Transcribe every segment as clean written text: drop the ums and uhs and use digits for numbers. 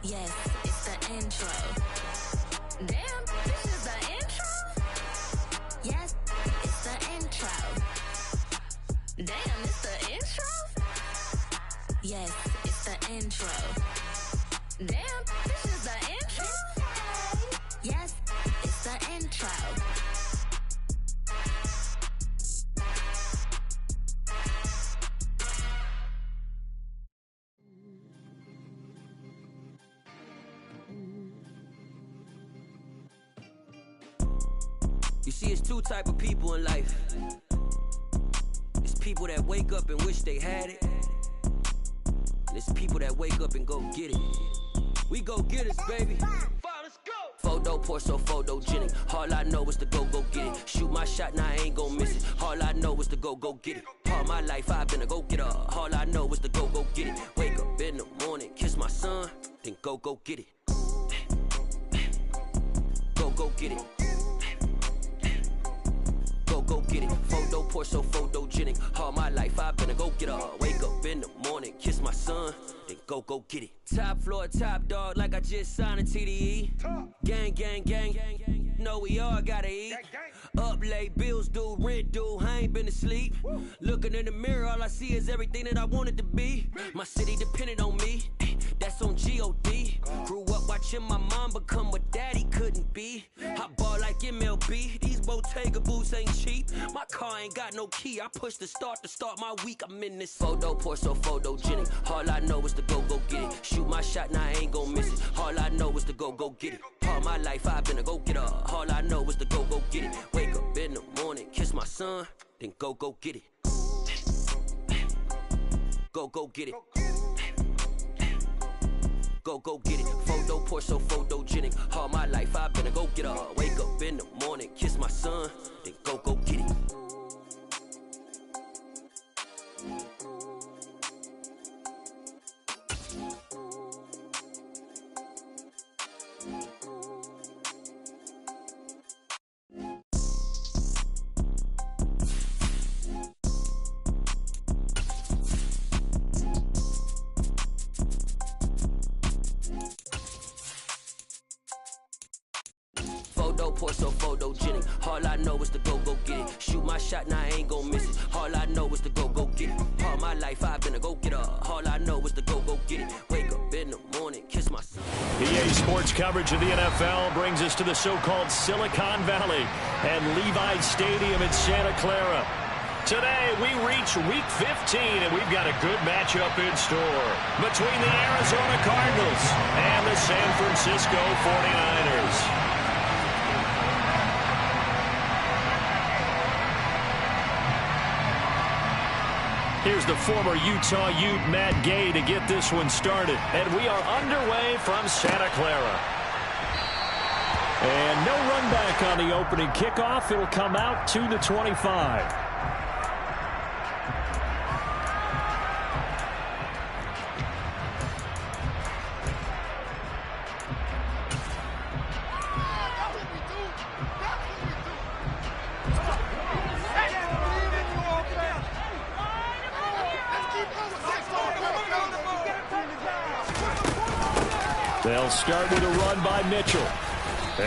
Yes, it's the intro. Damn, this is the intro? Yes, it's the intro. Damn, it's the intro? Yes, it's the intro. Damn, this is the intro? Yes, it's the intro. You see, it's two type of people in life. It's people that wake up and wish they had it. And it's people that wake up and go get it. We go get it, baby. Let's go. Photo pour so photogenic. All I know is to go get it. Shoot my shot, now I ain't gon' miss it. All I know is to go get it. All my life I've been a go-getter. All I know is to go get it. Wake up in the morning, kiss my son, then go get it. Go get it. Go get it. Photo pour so photogenic. All my life I've been a go-getter. Wake up in the morning, kiss my son, then go get it. Top floor, top dog, like I just signed a TDE. Gang, gang, gang, gang. Know we all gotta eat. Up late, bills due, rent due, I ain't been asleep. Looking in the mirror, all I see is everything that I wanted to be. My city depended on me, that's on G.O.D. Grew up watching my mom become what daddy couldn't be. I ball like MLB, these Bottega boots ain't cheap. My car ain't got no key, I push the start to start my week. I'm in this photo pour so photogenic. All I know is to go get it. Shoot my shot, now I ain't gon' miss it. All I know is to go get it. All my life I've been a go-getter. All I know is to go get it. Wake up in the morning, kiss my son, then go get it. Go get it. Go get it. Photo pour so photogenic. All my life I've been a go-getter. Wake up in the morning, kiss my son, then go get it. Photo pour so photogenic. All I know is to go get it. Shoot my shot, now I ain't gon' miss it. All I know is to go get it. All my life I've been a go-getter. All I know is to go get it. Wake up in the morning, kiss my son. EA Sports coverage of the NFL brings us to the so-called Silicon Valley and Levi Stadium in Santa Clara. Today, we reach Week 15, and we've got a good matchup in store between the Arizona Cardinals and the San Francisco 49ers. Here's the former Utah Ute, Matt Gay, to get this one started. And we are underway from Santa Clara. And no run back on the opening kickoff. It'll come out to the 25. They'll start with a run by Mitchell.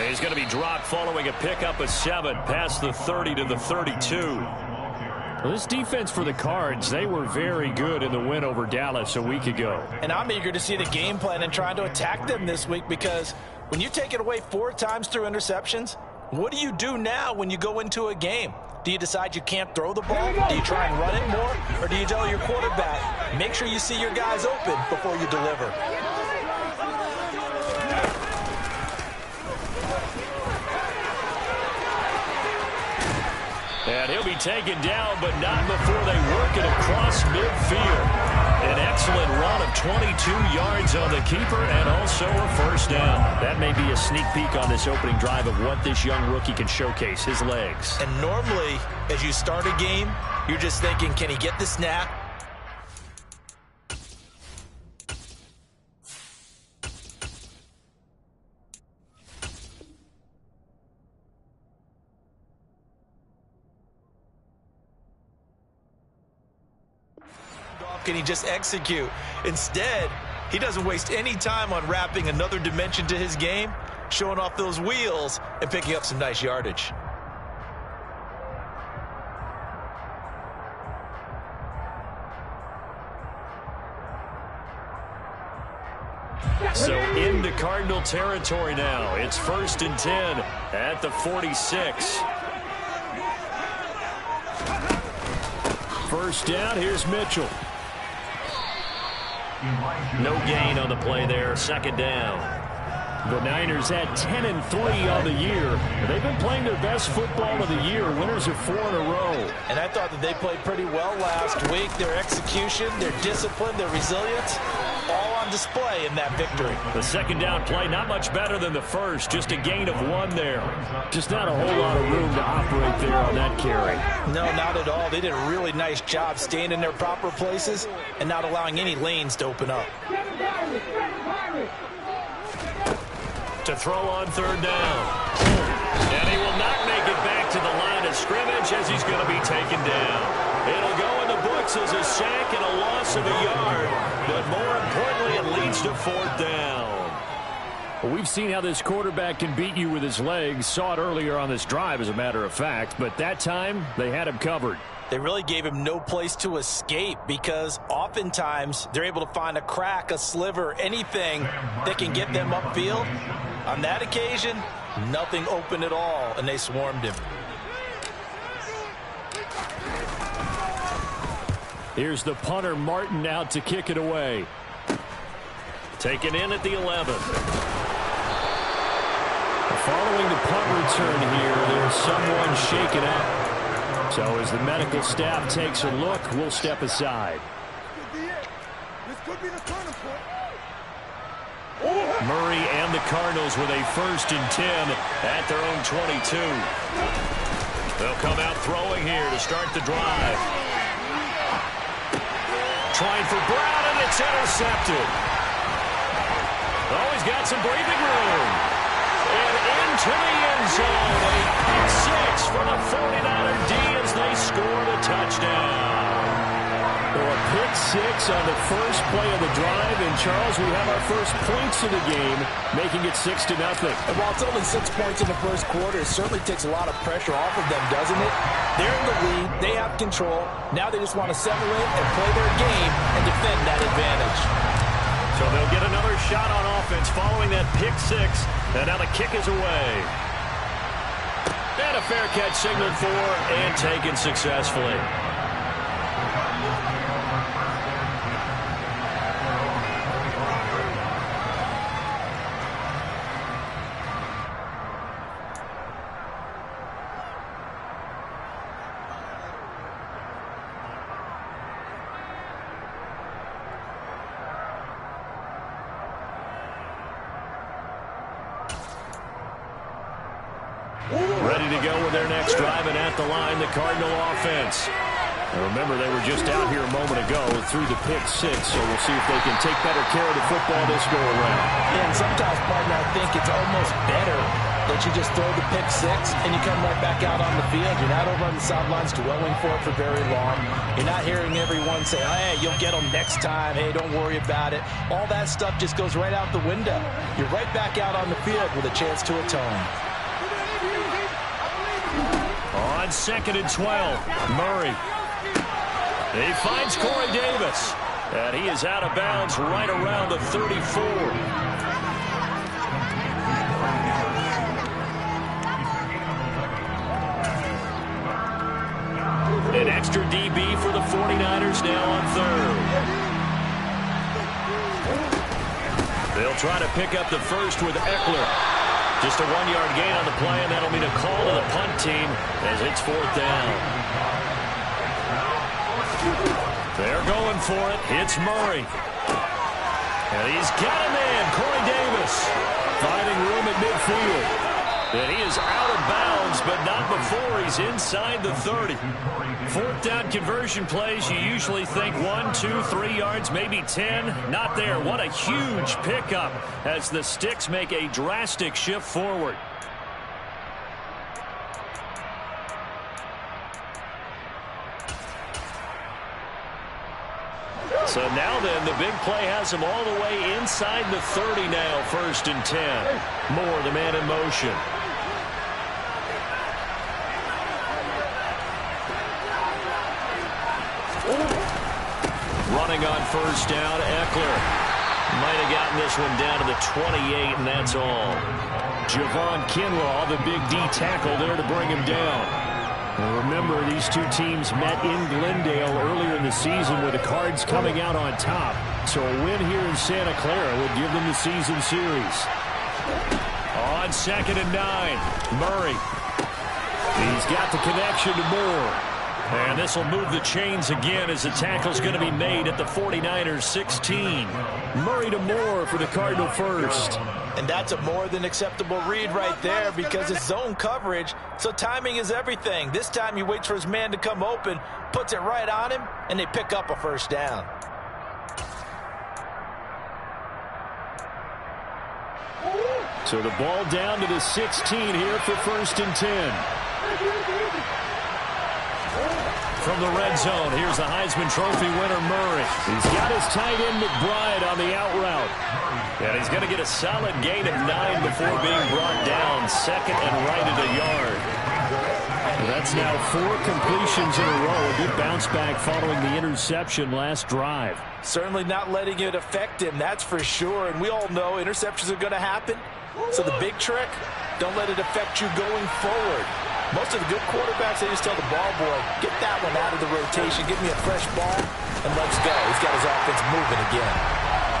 He's going to be dropped following a pickup of 7 past the 30 to the 32. Well, this defense for the Cards, they were very good in the win over Dallas a week ago. And I'm eager to see the game plan and trying to attack them this week, because when you take it away 4 times through interceptions, what do you do now when you go into a game? Do you decide you can't throw the ball? Do you try and run it more? Or do you tell your quarterback, make sure you see your guys open before you deliver? And he'll be taken down, but not before they work it across midfield. An excellent run of 22 yards on the keeper and also a first down. That may be a sneak peek on this opening drive of what this young rookie can showcase, his legs. And normally, as you start a game, you're just thinking, can he get the snap? Can he just execute? Instead, He doesn't waste any time on wrapping another dimension to his game, showing off those wheels, and picking up some nice yardage. So into Cardinal territory now. It's 1st and 10 at the 46. First down, here's Mitchell. No gain on the play there, 2nd down. The Niners had 10-3 on the year. They've been playing their best football of the year. Winners of 4 in a row. And I thought that they played pretty well last week. Their execution, their discipline, their resilience, all on display in that victory. The 2nd down play, not much better than the first. Just a gain of 1 there. Just not a whole lot of room to operate there on that carry. No, not at all. They did a really nice job staying in their proper places and not allowing any lanes to open up. To throw on 3rd down. And he will not make it back to the line of scrimmage as he's going to be taken down. It'll go in the books as a sack and a loss of a yard. But more importantly, it leads to 4th down. Well, we've seen how this quarterback can beat you with his legs. Saw it earlier on this drive, as a matter of fact. But that time, they had him covered. They really gave him no place to escape because oftentimes they're able to find a crack, a sliver, anything that can get them upfield. On that occasion, nothing open at all, and they swarmed him. Here's the punter, Martin, out to kick it away. Taken in at the 11. Following the punt return here, there's someone shaken up. So as the medical staff takes a look, we'll step aside. This could be the turning point. Murray and the Cardinals with a 1st and 10 at their own 22. They'll come out throwing here to start the drive. Trying for Brown, and it's intercepted. Oh, he's got some breathing room. And into the end zone. A pick 6 for the 49er D as they scored a touchdown. Well, a pick 6 on the first play of the drive. And, Charles, we have our first points of the game, making it 6-0. And while it's only 6 points in the first quarter, it certainly takes a lot of pressure off of them, doesn't it? They're in the lead. They have control. Now they just want to settle it and play their game and defend that advantage. So they'll get another shot on offense following that pick 6. And now the kick is away. And a fair catch signaled for and taken successfully. Ready to go with their next drive, and at the line, the Cardinal offense. And remember, they were just out here a moment ago through the pick 6, so we'll see if they can take better care of the football this go-around. Yeah, and sometimes, partner, I think it's almost better that you just throw the pick 6 and you come right back out on the field. You're not over on the sidelines dwelling for it for very long. You're not hearing everyone say, hey, you'll get them next time. Hey, don't worry about it. All that stuff just goes right out the window. You're right back out on the field with a chance to atone. On 2nd and 12, Murray. He finds Corey Davis. And he is out of bounds right around the 34. An extra DB for the 49ers now on 3rd. They'll try to pick up the first with Eckler. Just a 1-yard gain on the play, and that'll mean a call to the punt team as it's 4th down. They're going for it. It's Murray. And he's got a man, Corey Davis, finding room at midfield. And he is out of bounds, but not before he's inside the 30. 4th down conversion plays, you usually think 1, 2, 3 yards, maybe 10. Not there. What a huge pickup as the Sticks make a drastic shift forward. So now then, the big play has him all the way inside the 30 now, 1st and 10. Moore, the man in motion. Running on 1st down, Eckler. Might have gotten this one down to the 28, and that's all. Javon Kinlaw, the big D tackle there to bring him down. Well, remember, these two teams met in Glendale earlier in the season with the Cards coming out on top. So a win here in Santa Clara would give them the season series. On 2nd and 9, Murray. He's got the connection to Moore. And this will move the chains again as the tackle's going to be made at the 49ers 16. Murray to Moore for the Cardinal first. And that's a more than acceptable read right there because it's zone coverage, so timing is everything. This time he waits for his man to come open, puts it right on him, and they pick up a 1st down. So the ball down to the 16 here for 1st and 10. From the red zone, here's the Heisman Trophy winner, Murray. He's got his tight end, McBride, on the out route. And he's going to get a solid gain of 9 before being brought down. 2nd and right at a yard. That's now 4 completions in a row. A good bounce back following the interception last drive. Certainly not letting it affect him, that's for sure. And we all know interceptions are going to happen. So the big trick, don't let it affect you going forward. Most of the good quarterbacks, they just tell the ball boy, get that one out of the rotation, give me a fresh ball, and let's go. He's got his offense moving again.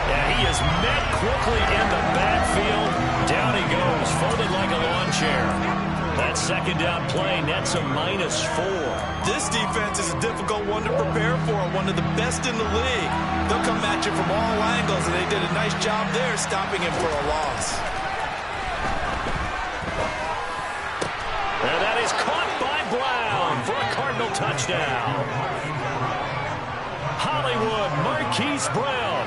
Yeah, he is met quickly in the backfield. Down he goes, folded like a lawn chair. That 2nd down play nets a -4. This defense is a difficult one to prepare for, one of the best in the league. They'll come at you from all angles, and they did a nice job there stopping him for a loss. And that is caught by Brown for a Cardinal touchdown. Hollywood Marquise Brown,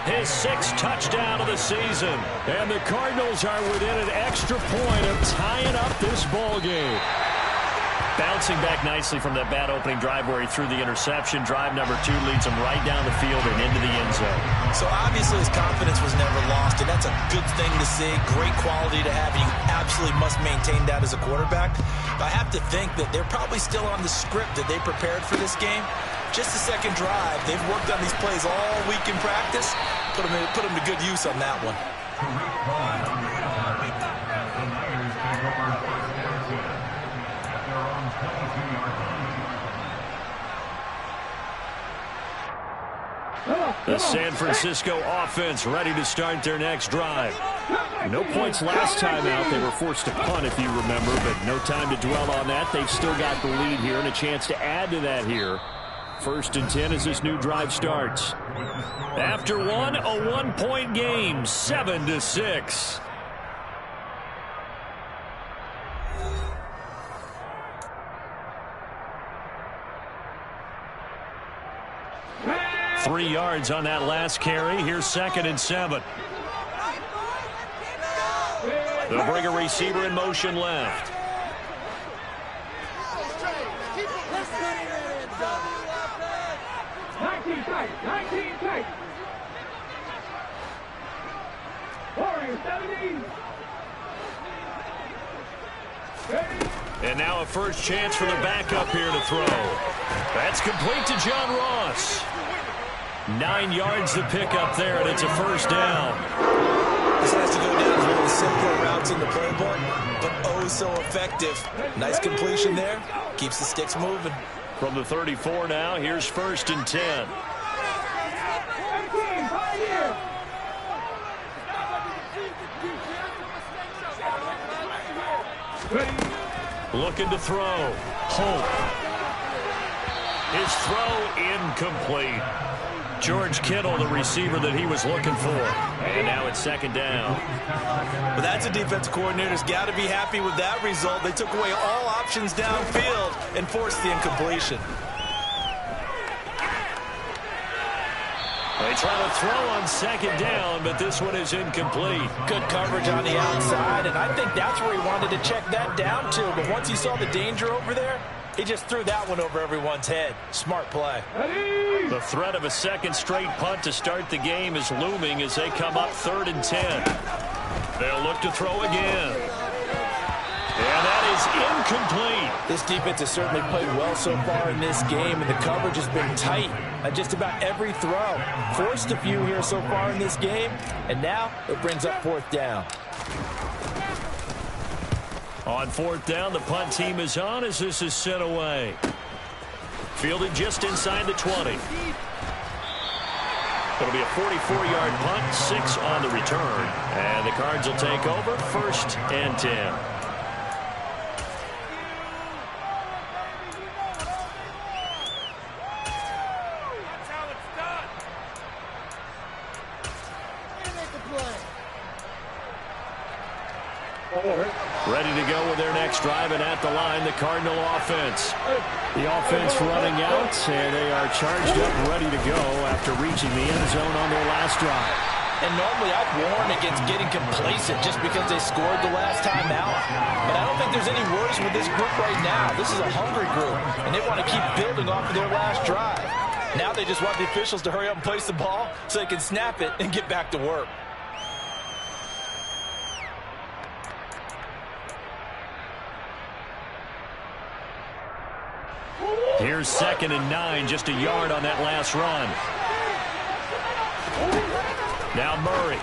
his 6th touchdown of the season. And the Cardinals are within an extra point of tying up this ball game. Bouncing back nicely from that bad opening drive where he threw the interception. Drive number 2 leads him right down the field and into the end zone. So obviously his confidence was never lost, and that's a good thing to see. Great quality to have. You absolutely must maintain that as a quarterback. But I have to think that they're probably still on the script that they prepared for this game. Just the 2nd drive. They've worked on these plays all week in practice. Put them to good use on that one. The San Francisco offense ready to start their next drive. No points last time out. They were forced to punt, if you remember, but no time to dwell on that. They've still got the lead here and a chance to add to that here. 1st and 10 as this new drive starts. After one, a 1-point game, 7-6. Three yards on that last carry. Here's 2nd and 7. They'll bring a receiver in motion left. And now a first chance for the backup here to throw. That's complete to John Ross. 9 yards to pick up there, and it's a 1st down. This has to go down as one of the simpler routes in the playbook, but oh so effective. Nice completion there. Keeps the sticks moving. From the 34 now, here's 1st and 10. Looking to throw. Holt. His throw incomplete. George Kittle, the receiver that he was looking for. And now it's 2nd down. But that's a defense coordinator's got to be happy with that result. They took away all options downfield and forced the incompletion. They try to throw on 2nd down, but this one is incomplete. Good coverage on the outside, and I think that's where he wanted to check that down to. But once he saw the danger over there, He just threw that one over everyone's head. Smart play. The threat of a second straight punt to start the game is looming as they come up 3rd and 10. They'll look to throw again. And that is incomplete. This defense has certainly played well so far in this game, and the coverage has been tight at just about every throw. Forced a few here so far in this game, and now it brings up 4th down. On 4th down, the punt team is on as this is sent away. Fielded just inside the 20. It'll be a 44-yard punt, 6 on the return. And the Cards will take over 1st and 10. Ready to go with their next drive, and at the line, the Cardinal offense. The offense running out, and they are charged up, ready to go after reaching the end zone on their last drive. And normally I'd warn against getting complacent just because they scored the last time out. But I don't think there's any worries with this group right now. This is a hungry group, and they want to keep building off of their last drive. Now they just want the officials to hurry up and place the ball so they can snap it and get back to work. Here's 2nd and 9, just a yard on that last run. Now Murray.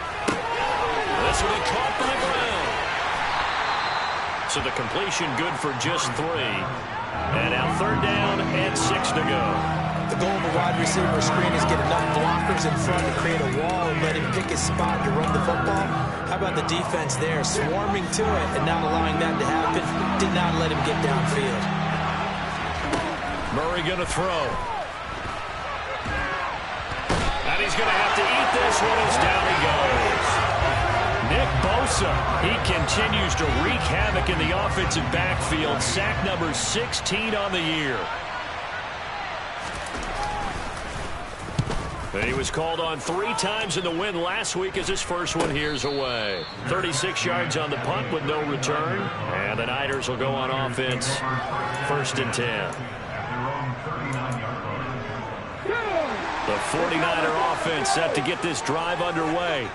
This will be caught by Brown. So the completion good for just 3. And now 3rd down and 6 to go. The goal of a wide receiver screen is get enough blockers in front to create a wall and let him pick his spot to run the football. How about the defense there, swarming to it and not allowing that to happen? Did not let him get downfield. Murray going to throw. And he's going to have to eat this one as down he goes. Nick Bosa, he continues to wreak havoc in the offensive backfield. Sack number 16 on the year. And he was called on 3 times in the win last week as his first one here's away. 36 yards on the punt with no return. And the Niners will go on offense. 1st and 10. The 49er offense set to get this drive underway.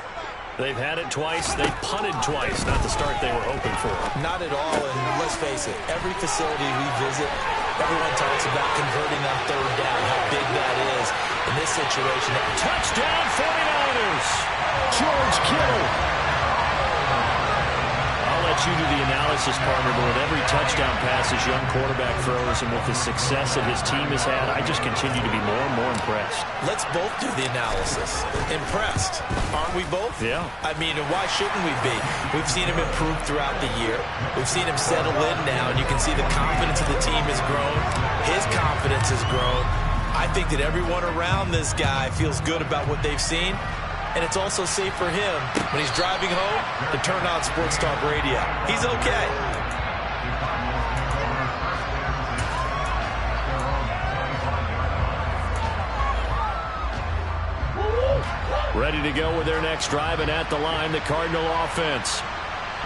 They've had it twice. They've punted twice. Not the start they were hoping for. Not at all, and let's face it, every facility we visit, everyone talks about converting on 3rd down, how big that is. In this situation, touchdown 49ers! George Kittle. I'll let you do the analysis, partner, but with every touchdown pass his young quarterback throws and with the success that his team has had, I just continue to be more and more impressed. Let's both do the analysis. Impressed. Aren't we both? Yeah. I mean, and why shouldn't we be? We've seen him improve throughout the year. We've seen him settle in now, and you can see the confidence of the team has grown. His confidence has grown. I think that everyone around this guy feels good about what they've seen. And it's also safe for him when he's driving home to turn on Sports Talk Radio. He's okay. Ready to go with their next drive, and at the line, the Cardinal offense.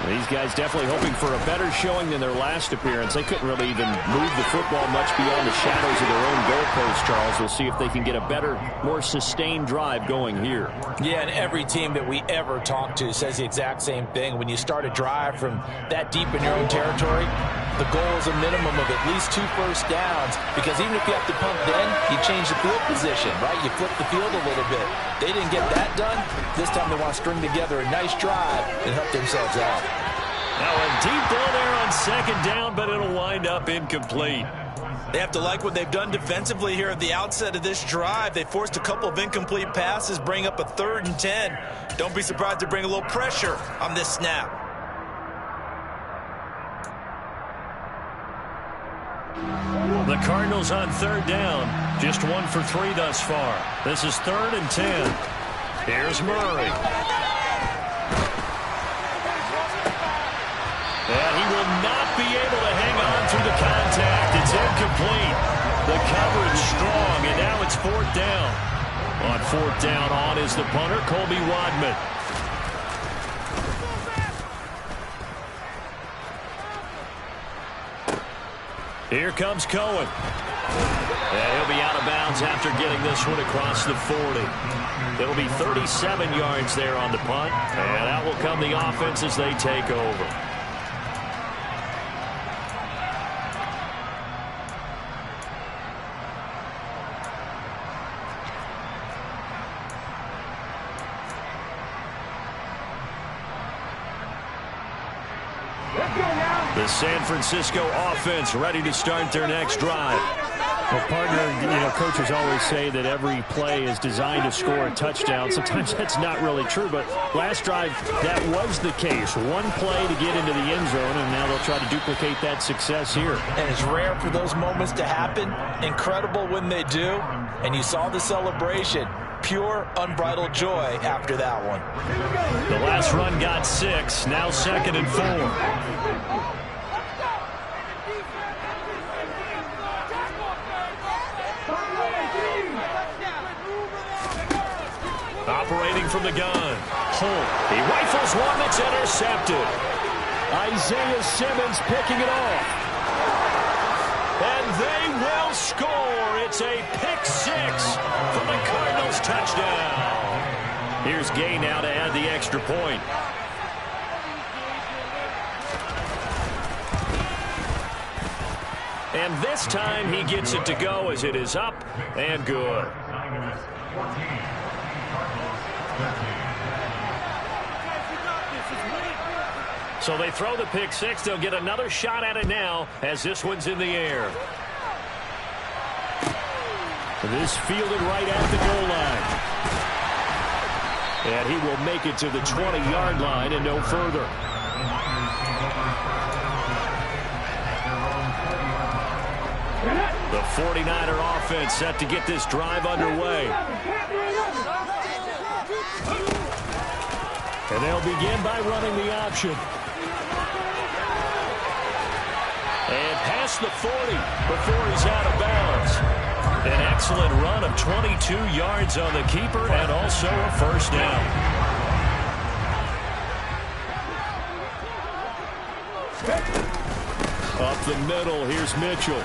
These guys definitely hoping for a better showing than their last appearance. They couldn't really even move the football much beyond the shadows of their own goalposts, Charles. We'll see if they can get a better, more sustained drive going here. Yeah, and every team that we ever talk to says the exact same thing. When you start a drive from that deep in your own territory, the goal is a minimum of at least 2 first downs, because even if you have to punt then, you change the field position, right? You flip the field a little bit. They didn't get that done. This time they want to string together a nice drive and help themselves out. Now a deep ball there on 2nd down, but it'll wind up incomplete. They have to like what they've done defensively here at the outset of this drive. They forced a couple of incomplete passes, bring up a 3rd and 10. Don't be surprised to bring a little pressure on this snap. The Cardinals on 3rd down. Just 1 for 3 thus far. This is 3rd and 10. Here's Murray. And he will not be able to hang on through the contact. It's incomplete. The coverage strong, and now it's 4th down. On 4th down, on is the punter, Colby Wadman. Here comes Cohen. And he'll be out of bounds after getting this one across the 40. It'll be 37 yards there on the punt, and out will come the offense as they take over. The San Francisco offense ready to start their next drive. Well, partner, coaches always say that every play is designed to score a touchdown. Sometimes that's not really true, but last drive, that was the case. One play to get into the end zone, and now they'll try to duplicate that success here. And it's rare for those moments to happen. Incredible when they do. And you saw the celebration. Pure, unbridled joy after that one. The last run got 6, now 2nd and 4. Operating from the gun. Holt. He rifles one that's intercepted. Isaiah Simmons picking it off. And they will score. It's a pick 6 from the Cardinals touchdown. Here's Gay now to add the extra point. And this time he gets it to go as it is up and good. So they throw the pick 6. They'll get another shot at it now as this one's in the air. This fielded right at the goal line. And he will make it to the 20-yard line and no further. The 49er offense set to get this drive underway. And they'll begin by running the option. And past the 40 before he's out of bounds. An excellent run of 22 yards on the keeper and also a first down. Up the middle, here's Mitchell.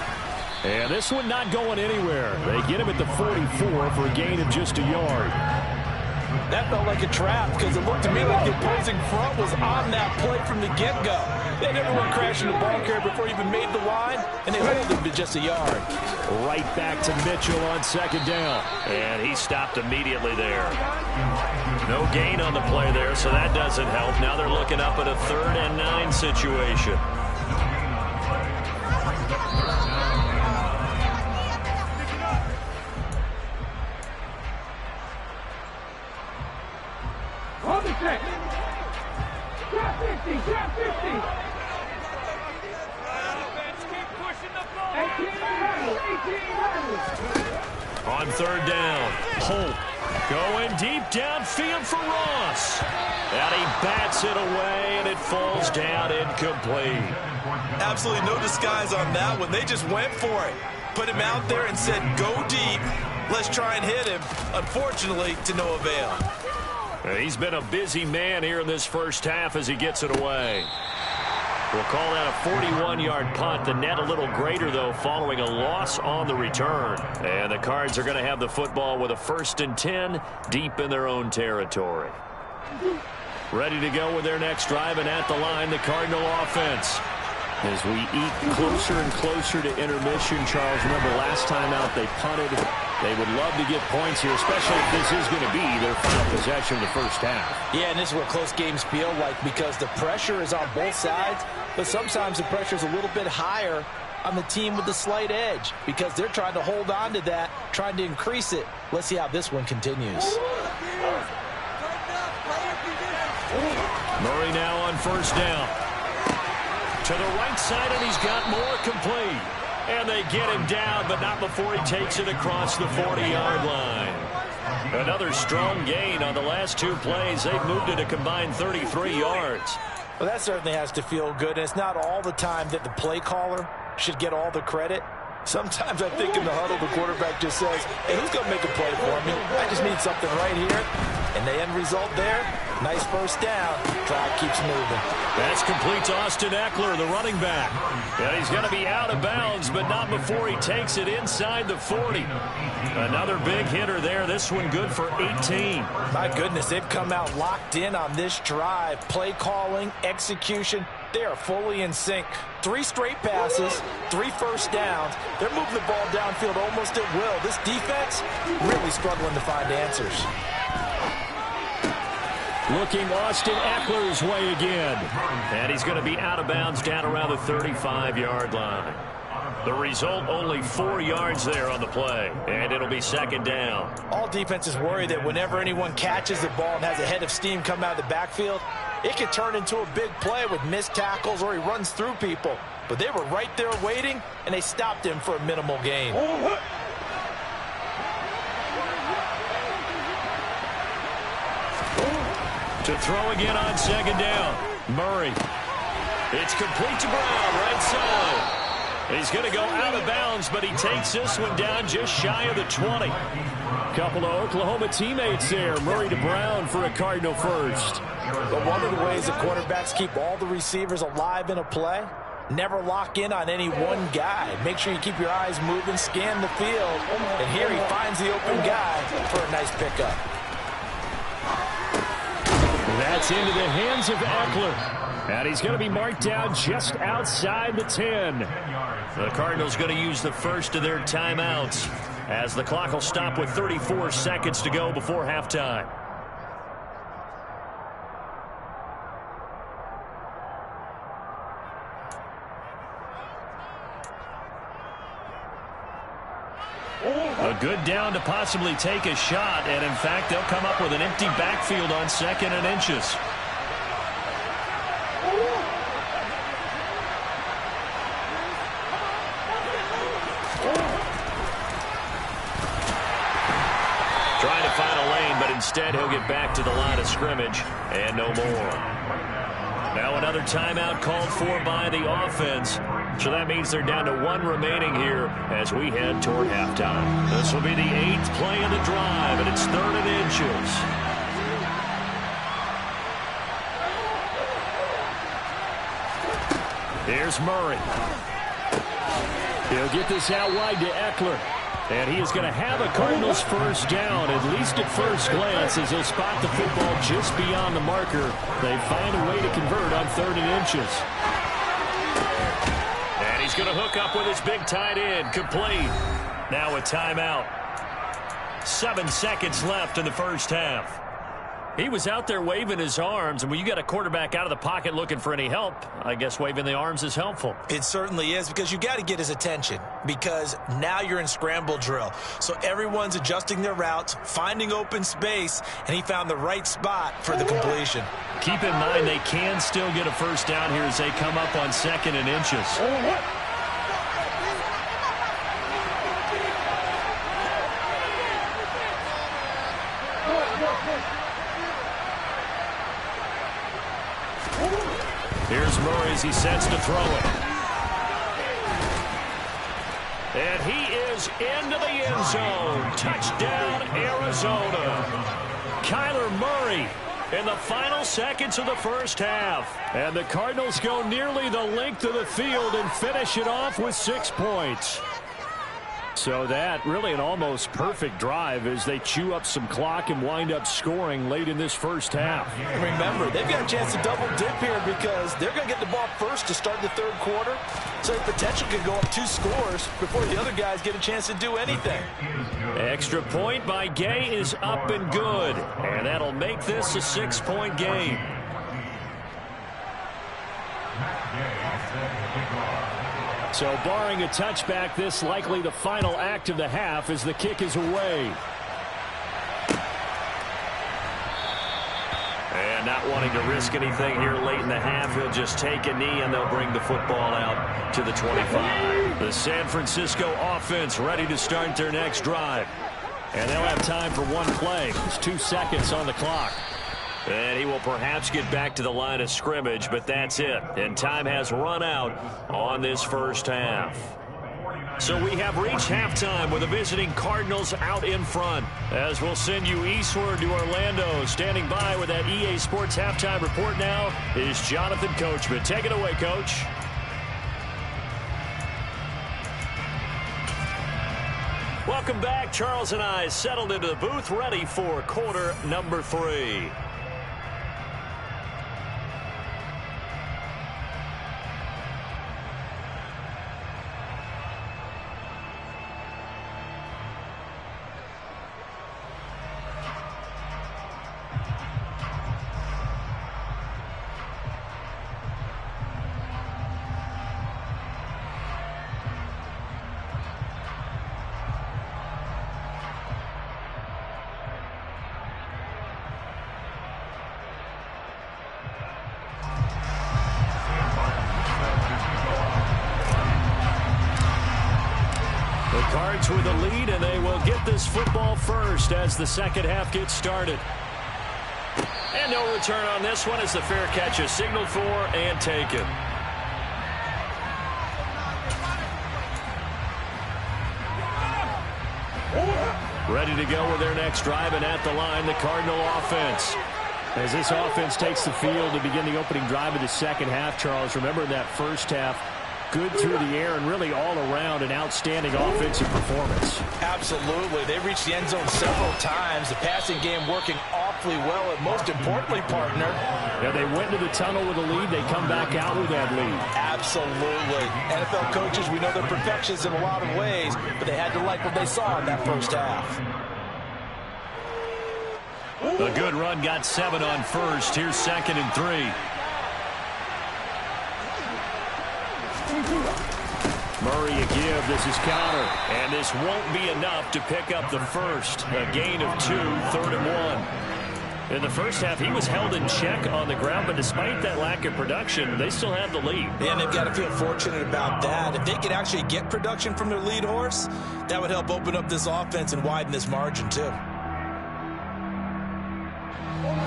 And this one not going anywhere. They get him at the 44 for a gain of just a yard. That felt like a trap because it looked to me like the opposing front was on that play from the get-go. They had everyone crashing the ball carrier before he even made the line, and they held him to just a yard. Right back to Mitchell on 2nd down. And he stopped immediately there. No gain on the play there, so that doesn't help. Now they're looking up at a 3rd and 9 situation. On 3rd down, Holt going deep downfield for Ross. And he bats it away, and it falls down incomplete. Absolutely no disguise on that one. They just went for it. Put him out there and said, go deep. Let's try and hit him. Unfortunately, to no avail. He's been a busy man here in this first half as he gets it away. We'll call that a 41-yard punt. The net a little greater, though, following a loss on the return. And the Cards are going to have the football with a 1st and 10 deep in their own territory. Ready to go with their next drive, and at the line, the Cardinal offense. As we eat closer and closer to intermission, Charles, remember last time out they punted. They would love to get points here, especially if this is going to be their final possession of the first half. Yeah, and this is what close games feel like because the pressure is on both sides, but sometimes the pressure is a little bit higher on the team with the slight edge because they're trying to hold on to that, trying to increase it. Let's see how this one continues. Murray now on 1st down. To the right side, and he's got more complete. And they get him down, but not before he takes it across the 40-yard line. Another strong gain on the last 2 plays. They've moved it a combined 33 yards. Well, that certainly has to feel good. And it's not all the time that the play caller should get all the credit. Sometimes I think in the huddle, the quarterback just says, hey, who's going to make a play for me? I just need something right here. And the end result there, Nice first down. Drive keeps moving. That's complete to Austin Eckler, the running back. And he's going to be out of bounds, but not before he takes it inside the 40. Another big hitter there. This one good for 18. My goodness, they've come out locked in on this drive. Play calling, execution, they are fully in sync. 3 straight passes, 3 first downs. They're moving the ball downfield almost at will. This defense really struggling to find answers. Looking Austin Eckler's way again. And he's going to be out of bounds down around the 35-yard line. The result, only 4 yards there on the play. And it'll be second down. All defenses worry that whenever anyone catches the ball and has a head of steam come out of the backfield, it could turn into a big play with missed tackles or he runs through people. But they were right there waiting, and they stopped him for a minimal gain. To throw again on second down. Murray. It's complete to Brown, right side. He's going to go out of bounds, but he takes this one down just shy of the 20. Couple of Oklahoma teammates there. Murray to Brown for a Cardinal first. But one of the ways that quarterbacks keep all the receivers alive in a play, never lock in on any one guy. Make sure you keep your eyes moving, scan the field, and here he finds the open guy for a nice pickup. That's into the hands of Eckler. And he's going to be marked down just outside the 10. The Cardinals going to use the first of their timeouts as the clock will stop with 34 seconds to go before halftime. A good down to possibly take a shot, and in fact, they'll come up with an empty backfield on 2nd and inches. Trying to find a lane, but instead he'll get back to the line of scrimmage, and no more. Now another timeout called for by the offense. So that means they're down to 1 remaining here as we head toward halftime. This will be the 8th play of the drive, and it's 3rd and inches. Here's Murray. He'll get this out wide to Eckler. And he is going to have a Cardinals first down, at least at first glance, as he'll spot the football just beyond the marker. They find a way to convert on 3rd and inches. And he's going to hook up with his big tight end, complete. Now a timeout. 7 seconds left in the first half. He was out there waving his arms, and when you got a quarterback out of the pocket looking for any help, I guess waving the arms is helpful. It certainly is, because you got to get his attention, because now you're in scramble drill. So everyone's adjusting their routes, finding open space, and he found the right spot for the completion. Keep in mind they can still get a first down here as they come up on 2nd and inches. Here's Murray as he sets to throw it. And he is into the end zone. Touchdown, Arizona. Kyler Murray in the final seconds of the first half. And the Cardinals go nearly the length of the field and finish it off with 6 points. So that really an almost perfect drive as they chew up some clock and wind up scoring late in this first half. Remember, they've got a chance to double dip here because they're going to get the ball first to start the 3rd quarter. So the potential could go up 2 scores before the other guys get a chance to do anything. Extra point by Gay is up and good. And that'll make this a 6-point game. So barring a touchback, this likely the final act of the half as the kick is away. And not wanting to risk anything here late in the half, he'll just take a knee and they'll bring the football out to the 25. The San Francisco offense ready to start their next drive. And they'll have time for 1 play. There's 2 seconds on the clock. And he will perhaps get back to the line of scrimmage, but that's it. And time has run out on this first half. So we have reached halftime with the visiting Cardinals out in front. As we'll send you eastward to Orlando. Standing by with that EA Sports halftime report now is Jonathan Coachman. Take it away, Coach. Welcome back. Charles and I settled into the booth, ready for quarter number 3. Cards with the lead, and they will get this football first as the second half gets started. And no return on this one as the fair catch is signaled for and taken. Ready to go with their next drive, and at the line, the Cardinal offense. As this offense takes the field to begin the opening drive of the second half, Charles, remember in that first half, good through the air and really all around an outstanding offensive performance. Absolutely. They reached the end zone several times. The passing game working awfully well, and most importantly, partner. Yeah, they went to the tunnel with a lead. They come back out with that lead. Absolutely. NFL coaches, we know they're perfectionists in a lot of ways, but they had to like what they saw in that first half. A good run got 7 on first. Here's 2nd and 3. Murray a give. This is counter. And this won't be enough to pick up the first. A gain of 2, 3rd and 1. In the first half, he was held in check on the ground, but despite that lack of production, they still have the lead. Yeah, and they've got to feel fortunate about that. If they could actually get production from their lead horse, that would help open up this offense and widen this margin, too.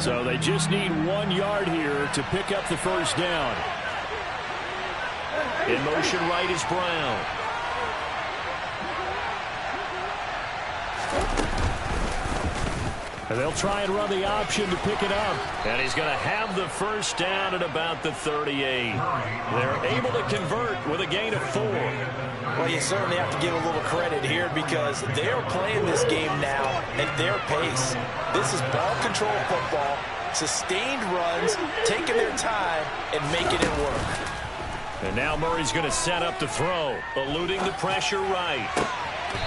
So they just need 1 yard here to pick up the first down. In motion right is Brown. And they'll try and run the option to pick it up. And he's going to have the first down at about the 38. They're able to convert with a gain of 4. Well, you certainly have to give a little credit here because they're playing this game now at their pace. This is ball control football, sustained runs, taking their time, and making it work. And now Murray's going to set up the throw, eluding the pressure right.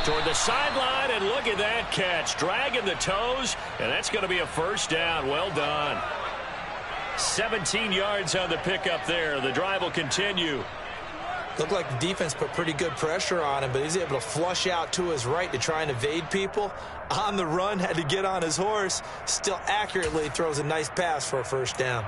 Toward the sideline, and look at that catch. Dragging the toes, and that's going to be a first down. Well done. 17 yards on the pickup there. The drive will continue. Looked like the defense put pretty good pressure on him, but he's able to flush out to his right to try and evade people. On the run, had to get on his horse. Still accurately throws a nice pass for a first down.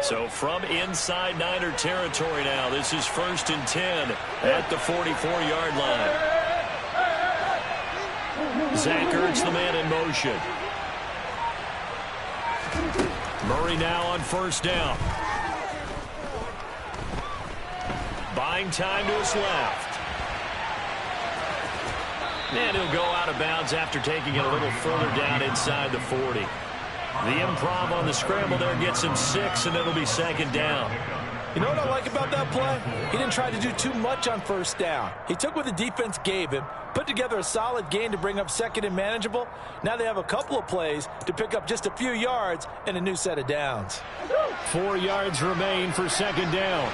So from inside Niner territory now, this is 1st and 10 at the 44-yard line. Zach Ertz, the man in motion. Murray now on first down. Buying time to his left. And he'll go out of bounds after taking it a little further down inside the 40. The improv on the scramble there gets him 6, and it'll be 2nd down. You know what I like about that play? He didn't try to do too much on first down. He took what the defense gave him, put together a solid gain to bring up 2nd and manageable. Now they have a couple of plays to pick up just a few yards and a new set of downs. 4 yards remain for 2nd down.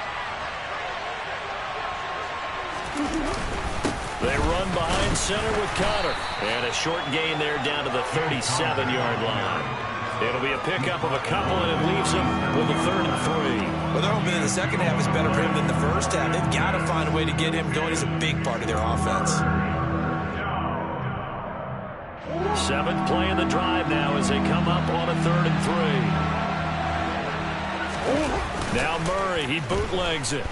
They run behind center with Connor. And a short gain there down to the 37-yard line. It'll be a pickup of a couple, and it leaves him with a 3rd and 3. Well, they're hoping in the second half is better for him than the first half. They've got to find a way to get him going. He's a big part of their offense. 7th play in the drive now as they come up on a 3rd and 3. Now Murray, he bootlegs it.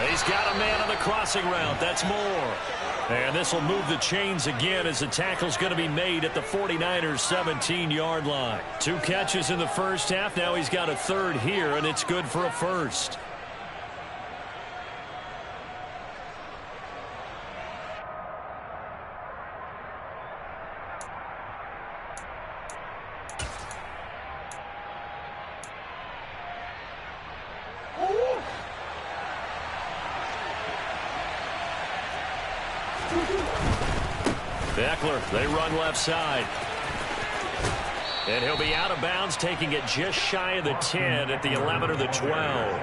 He's got a man on the crossing route. That's Moore. And this will move the chains again as the tackle's going to be made at the 49ers 17-yard line. 2 catches in the first half. Now he's got a third here, and it's good for a first. Eckler, they run left side. And he'll be out of bounds, taking it just shy of the 10 at the 11 or the 12.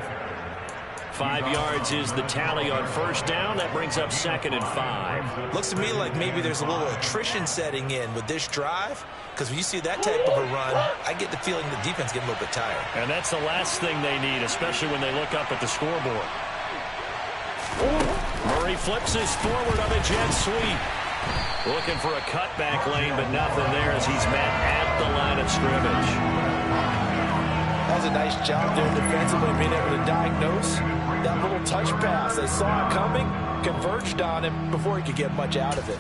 5 yards is the tally on first down. That brings up 2nd and 5. Looks to me like maybe there's a little attrition setting in with this drive, because when you see that type of a run, I get the feeling the defense getting a little bit tired. And that's the last thing they need, especially when they look up at the scoreboard. Murray flips his forward on a jet sweep. Looking for a cutback lane, but nothing there as he's met at the line of scrimmage. That was a nice job there defensively, being able to diagnose that little touch pass. They saw it coming, converged on him before he could get much out of it.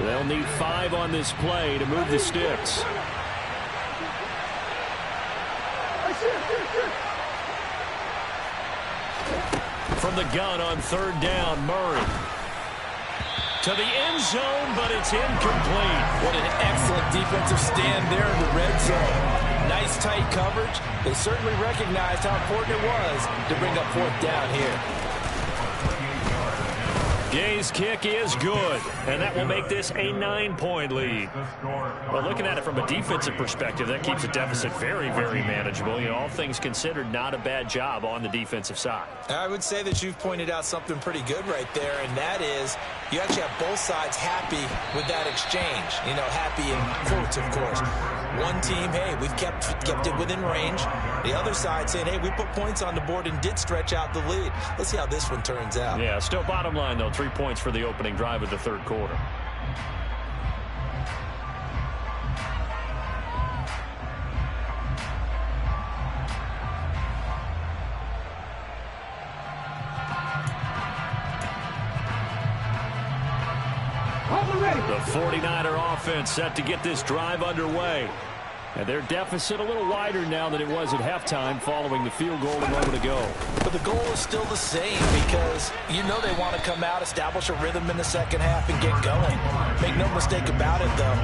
They'll need 5 on this play to move the sticks. From the gun on 3rd down, Murray. To the end zone, but it's incomplete. What an excellent defensive stand there in the red zone. Nice tight coverage. They certainly recognized how important it was to bring up 4th down here. Gay's kick is good, and that will make this a 9-point lead. Well, looking at it from a defensive perspective, that keeps the deficit very, very manageable. You know, all things considered, not a bad job on the defensive side. I would say that you've pointed out something pretty good right there, and that is you actually have both sides happy with that exchange. You know, happy in quotes, of course. One team, hey, we've kept it within range. The other side saying, hey, we put points on the board and did stretch out the lead. Let's see how this one turns out. Yeah, still bottom line, though, 3 points for the opening drive of the 3rd quarter. The 49er offense set to get this drive underway. And their deficit a little wider now than it was at halftime following the field goal a moment ago. But the goal is still the same because you know they want to come out, establish a rhythm in the second half, and get going. Make no mistake about it, though.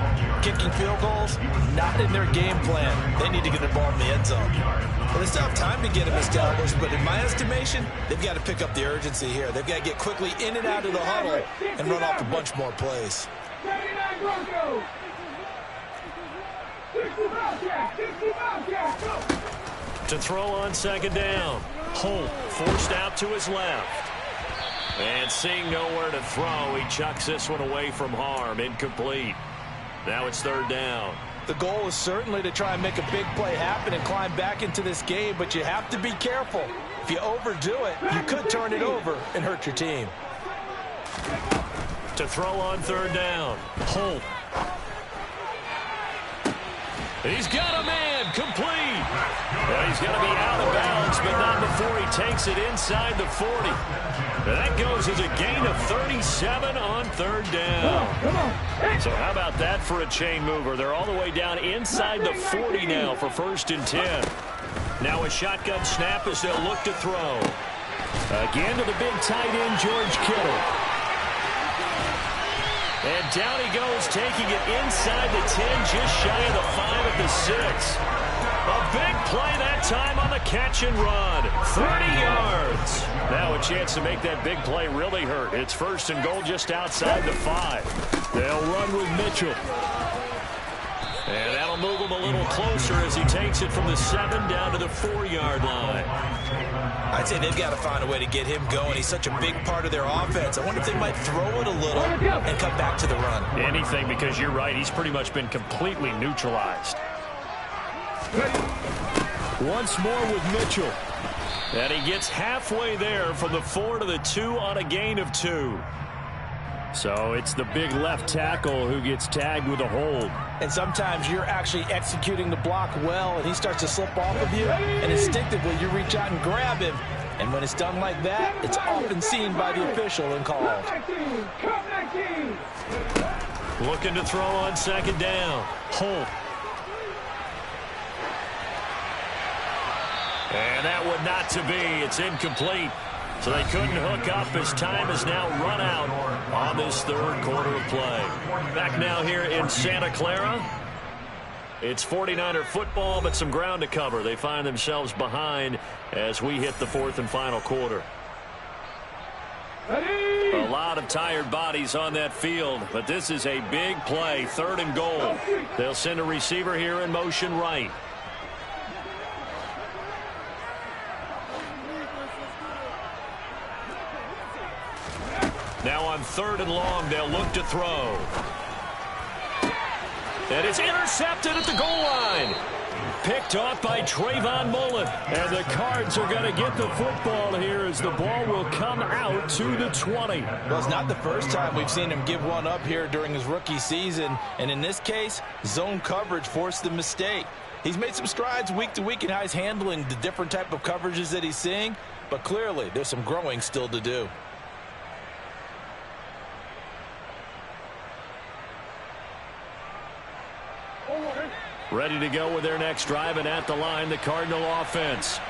Kicking field goals, not in their game plan. They need to get the ball in the end zone. Well, they still have time to get them established, but in my estimation, they've got to pick up the urgency here. They've got to get quickly in and out of the huddle and run off a bunch more plays. To throw on 2nd down. Holt forced out to his left. And seeing nowhere to throw, he chucks this one away from harm. Incomplete. Now it's 3rd down. The goal is certainly to try and make a big play happen and climb back into this game, but you have to be careful. If you overdo it, you could turn it over and hurt your team. To throw on 3rd down. Holt. He's got a man, complete. Well, he's going to be out of bounds, but not before he takes it inside the 40. And that goes as a gain of 37 on 3rd down. So how about that for a chain mover? They're all the way down inside the 40 now for 1st and 10. Now a shotgun snap as they'll look to throw. Again to the big tight end, George Kittle. And down he goes, taking it inside the 10, just shy of the 5 at the 6. A big play that time on the catch and run. 30 yards. Now a chance to make that big play really hurt. It's 1st and goal just outside the 5. They'll run with Mitchell. And that'll move him a little closer as he takes it from the 7 down to the 4-yard line. I'd say they've got to find a way to get him going. He's such a big part of their offense. I wonder if they might throw it a little and come back to the run. Anything, because you're right. He's pretty much been completely neutralized. Once more with Mitchell. And he gets halfway there from the 4 to the 2 on a gain of 2. So it's the big left tackle who gets tagged with a hold. And sometimes you're actually executing the block well, and he starts to slip off of you, and instinctively you reach out and grab him. And when it's done like that, it's often seen by the official and called. Looking to throw on second down. Holt. And that one not to be. It's incomplete. So they couldn't hook up as time has now run out on this third quarter of play. Back now here in Santa Clara. It's 49er football, but some ground to cover. They find themselves behind as we hit the fourth and final quarter. A lot of tired bodies on that field, but this is a big play, 3rd and goal. They'll send a receiver here in motion right. Now on 3rd and long, they'll look to throw. And it's intercepted at the goal line. Picked off by Trayvon Mullen. And the Cards are going to get the football here as the ball will come out to the 20. Well, it's not the first time we've seen him give one up here during his rookie season. And in this case, zone coverage forced the mistake. He's made some strides week to week in how he's handling the different type of coverages that he's seeing. But clearly, there's some growing still to do. Ready to go with their next drive, and at the line, the Cardinal offense.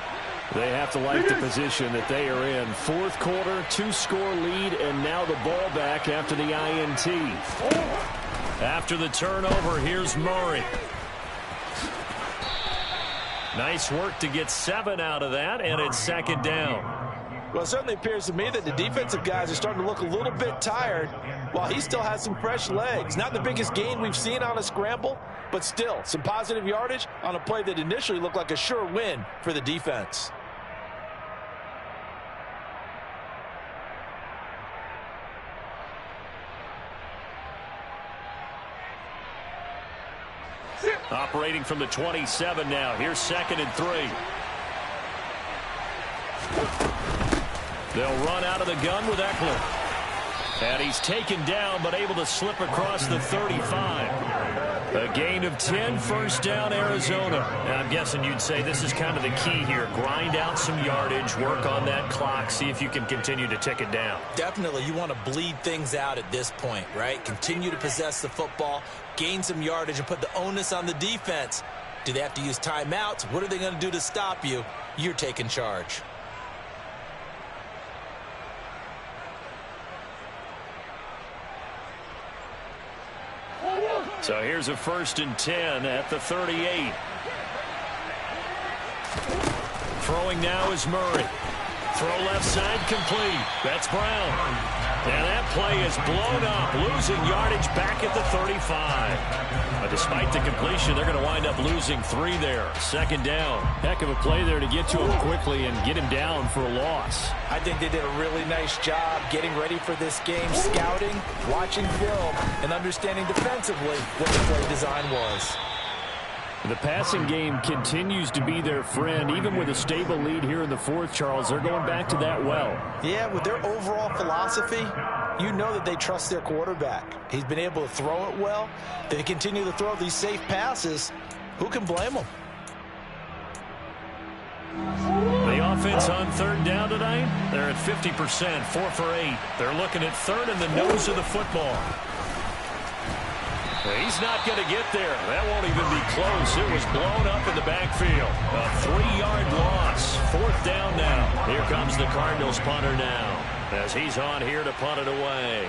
They have to like the position that they are in. 4th quarter, 2-score lead, and now the ball back after the INT. After the turnover, here's Murray. Nice work to get 7 out of that, and it's 2nd down. Well, it certainly appears to me that the defensive guys are starting to look a little bit tired while he still has some fresh legs. Not the biggest gain we've seen on a scramble, but still some positive yardage on a play that initially looked like a sure win for the defense. Operating from the 27 now. Here's 2nd and 3. They'll run out of the gun with Eckler. And he's taken down, but able to slip across the 35. A gain of 10, 1st down, Arizona. And I'm guessing you'd say this is kind of the key here. Grind out some yardage, work on that clock, see if you can continue to tick it down. Definitely, you want to bleed things out at this point, right? Continue to possess the football, gain some yardage, and put the onus on the defense. Do they have to use timeouts? What are they going to do to stop you? You're taking charge. So here's a 1st and 10 at the 38. Throwing now is Murray. Throw left side complete. That's Brown. And that play is blown up, losing yardage back at the 35. But despite the completion, they're going to wind up losing 3 there. 2nd down. Heck of a play there to get to him quickly and get him down for a loss. I think they did a really nice job getting ready for this game, scouting, watching film, and understanding defensively what the play design was. The passing game continues to be their friend. Even with a stable lead here in the 4th, Charles, they're going back to that well. Yeah, with their overall philosophy, you know that they trust their quarterback. He's been able to throw it well. They continue to throw these safe passes. Who can blame them? The offense on 3rd down tonight, they're at 50%, 4 for 8. They're looking at 3rd in the nose of the football. He's not going to get there. That won't even be close. It was blown up in the backfield. A 3-yard loss. 4th down now. Here comes the Cardinals punter now as he's on here to punt it away.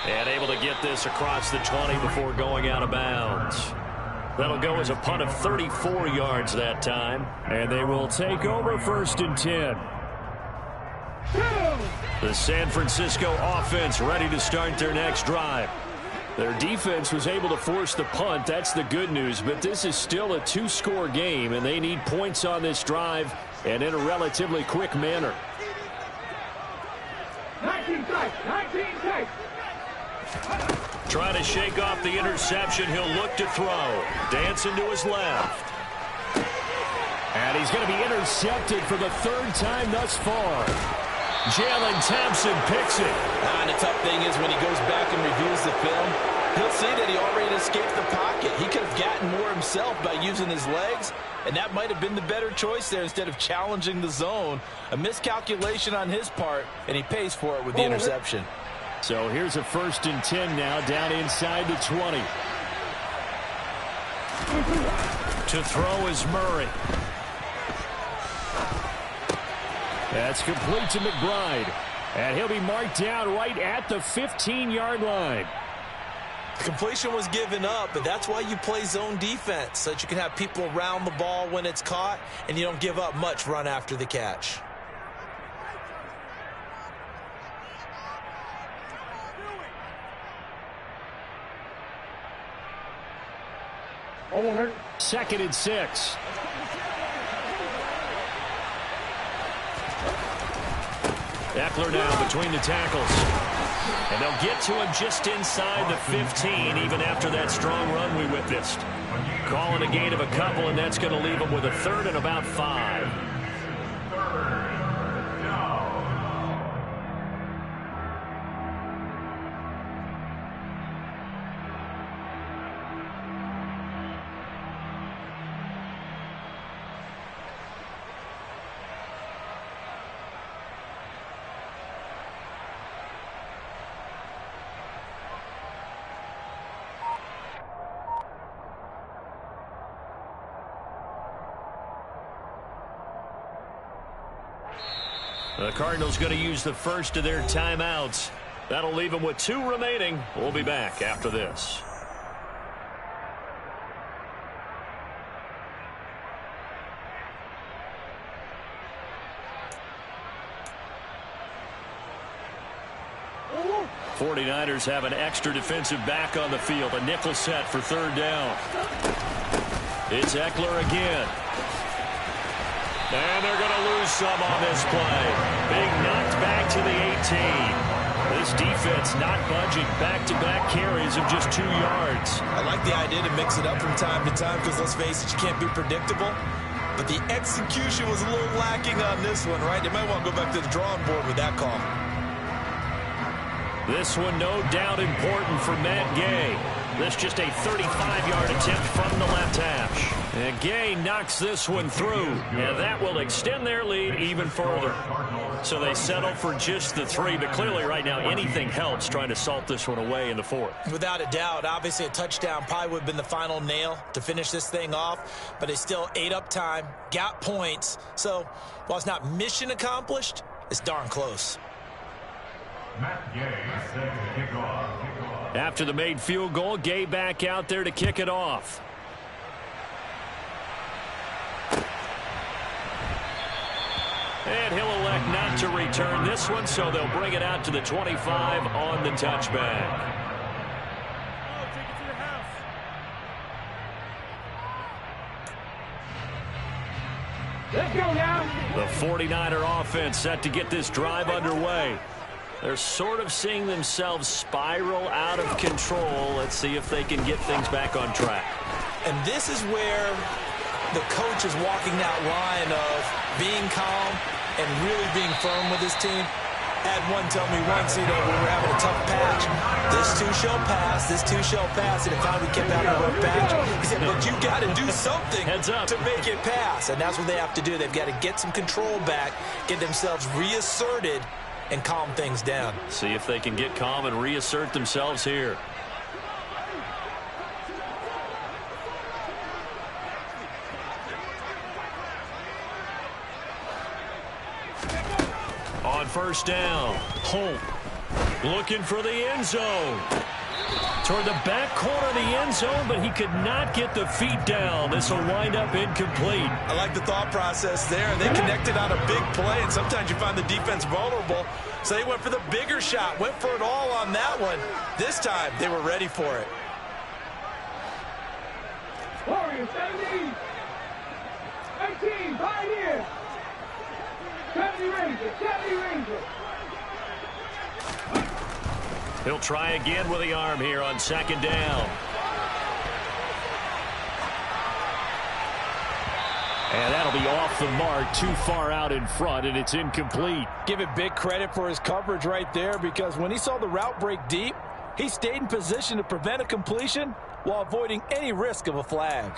And able to get this across the 20 before going out of bounds. That'll go as a punt of 34 yards that time. And they will take over 1st and 10. The San Francisco offense ready to start their next drive. Their defense was able to force the punt. That's the good news. But this is still a 2-score game, and they need points on this drive and in a relatively quick manner. Trying to shake off the interception. He'll look to throw. Dancing to his left. And he's going to be intercepted for the third time thus far. Jalen Thompson picks it. And the tough thing is when he goes back and reviews the film, he'll see that he already escaped the pocket. He could have gotten more himself by using his legs, and that might have been the better choice there instead of challenging the zone. A miscalculation on his part, and he pays for it with the interception. So here's a 1st and 10 now, down inside the 20. To throw is Murray. That's complete to McBride. And he'll be marked down right at the 15-yard line. The completion was given up, but that's why you play zone defense, so that you can have people around the ball when it's caught, and you don't give up much run after the catch. Second and 6. Eckler now between the tackles. And they'll get to him just inside the 15, even after that strong run we witnessed. Calling a gain of a couple, and that's going to leave him with a 3rd and about 5. The Cardinals going to use the first of their timeouts. That'll leave them with 2 remaining. We'll be back after this. The 49ers have an extra defensive back on the field. A nickel set for 3rd down. It's Eckler again. And they're going to lose some on this play. Big knocked back to the 18. This defense not budging. Back-to-back carries of just 2 yards. I like the idea to mix it up from time to time because, let's face it, you can't be predictable. But the execution was a little lacking on this one, right? They might want to go back to the drawing board with that call. This one no doubt important for Matt Gay. This just a 35-yard attempt from the left hash. And Gay knocks this one through, and that will extend their lead even further. So they settle for just the 3, but clearly right now anything helps trying to salt this one away in the 4th. Without a doubt, obviously a touchdown probably would have been the final nail to finish this thing off, but they still ate up time, got points. So while it's not mission accomplished, it's darn close. Matt Gay set to kick off. After the made field goal, Gay back out there to kick it off. And he'll elect not to return this one, so they'll bring it out to the 25 on the touchback. Let's go now. The 49er offense set to get this drive underway. They're sort of seeing themselves spiral out of control. Let's see if they can get things back on track. And this is where the coach is walking that line of being calm and really being firm with his team. Had one tell me once, when we were having a tough patch, this too shall pass, this too shall pass, and it finally kept having a rough patch. He said, but you got to do something to make it pass, and that's what they have to do. They've got to get some control back, get themselves reasserted, and calm things down. See if they can get calm and reassert themselves here. On 1st down, Holt looking for the end zone. Toward the back corner of the end zone, but he could not get the feet down. This will wind up incomplete. I like the thought process there. They connected on a big play, and sometimes you find the defense vulnerable. So they went for the bigger shot, went for it all on that one. This time, they were ready for it. Warriors, 17. 18, Pioneer. 70 Rangers, 70 Rangers. He'll try again with the arm here on second down. And that'll be off the mark, too far out in front, and it's incomplete. Give it big credit for his coverage right there, because when he saw the route break deep, he stayed in position to prevent a completion while avoiding any risk of a flag.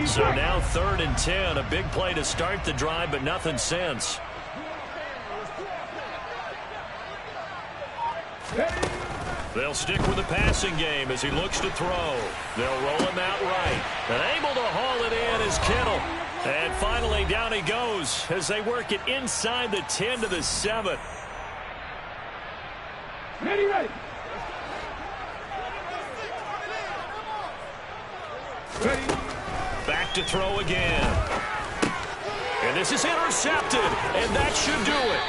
So now 3rd and 10, a big play to start the drive, but nothing since. They'll stick with the passing game as he looks to throw. They'll roll him out right. And able to haul it in is Kittle. And finally down he goes as they work it inside the 10 to the 7. Ready. Back to throw again. And this is intercepted. And that should do it.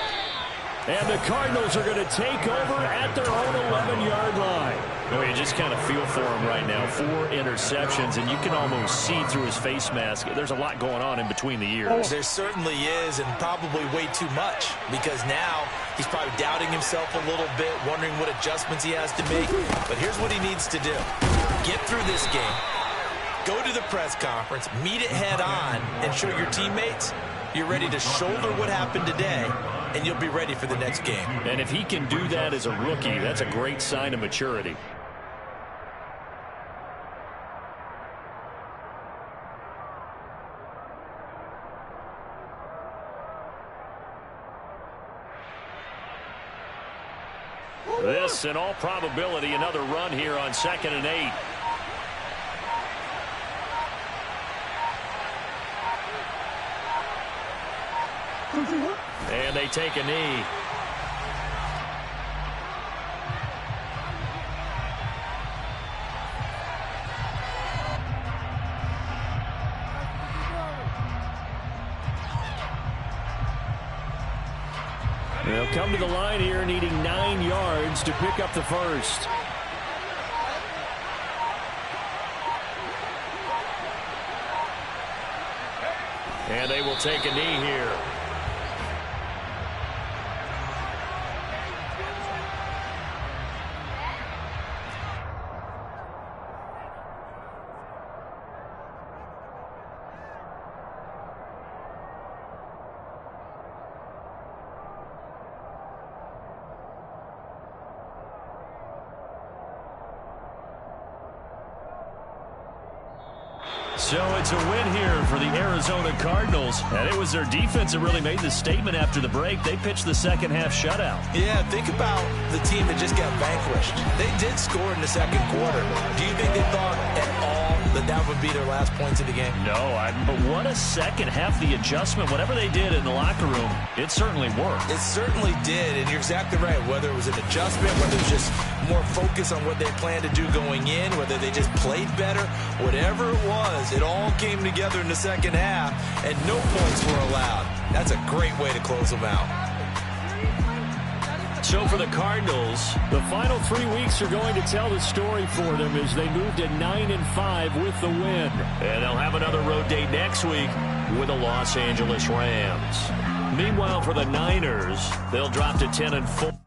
And the Cardinals are going to take over at their own 11-yard line. Well, you just kind of feel for him right now. 4 interceptions, and you can almost see through his face mask. There's a lot going on in between the ears. There certainly is, and probably way too much, because now he's probably doubting himself a little bit, wondering what adjustments he has to make. But here's what he needs to do. Get through this game, go to the press conference, meet it head on, and show your teammates you're ready to shoulder what happened today, and you'll be ready for the next game. And if he can do that as a rookie, that's a great sign of maturity. This, in all probability, another run here on 2nd and 8. And they take a knee. They'll come to the line here needing 9 yards to pick up the first. And they will take a knee here. So it's a win here for the Arizona Cardinals. And it was their defense that really made the statement after the break. They pitched the second half shutout. Yeah, think about the team that just got vanquished. They did score in the second quarter. Do you think they thought at all that would be their last points of the game? No, but what a second half. The adjustment, whatever they did in the locker room, it certainly worked. It certainly did, and you're exactly right. Whether it was an adjustment, whether it was just more focus on what they planned to do going in, whether they just played better, whatever it was, it all came together in the second half, and no points were allowed. That's a great way to close them out. So for the Cardinals, the final 3 weeks are going to tell the story for them as they move to 9-5 with the win. And they'll have another road date next week with the Los Angeles Rams. Meanwhile, for the Niners, they'll drop to 10-4.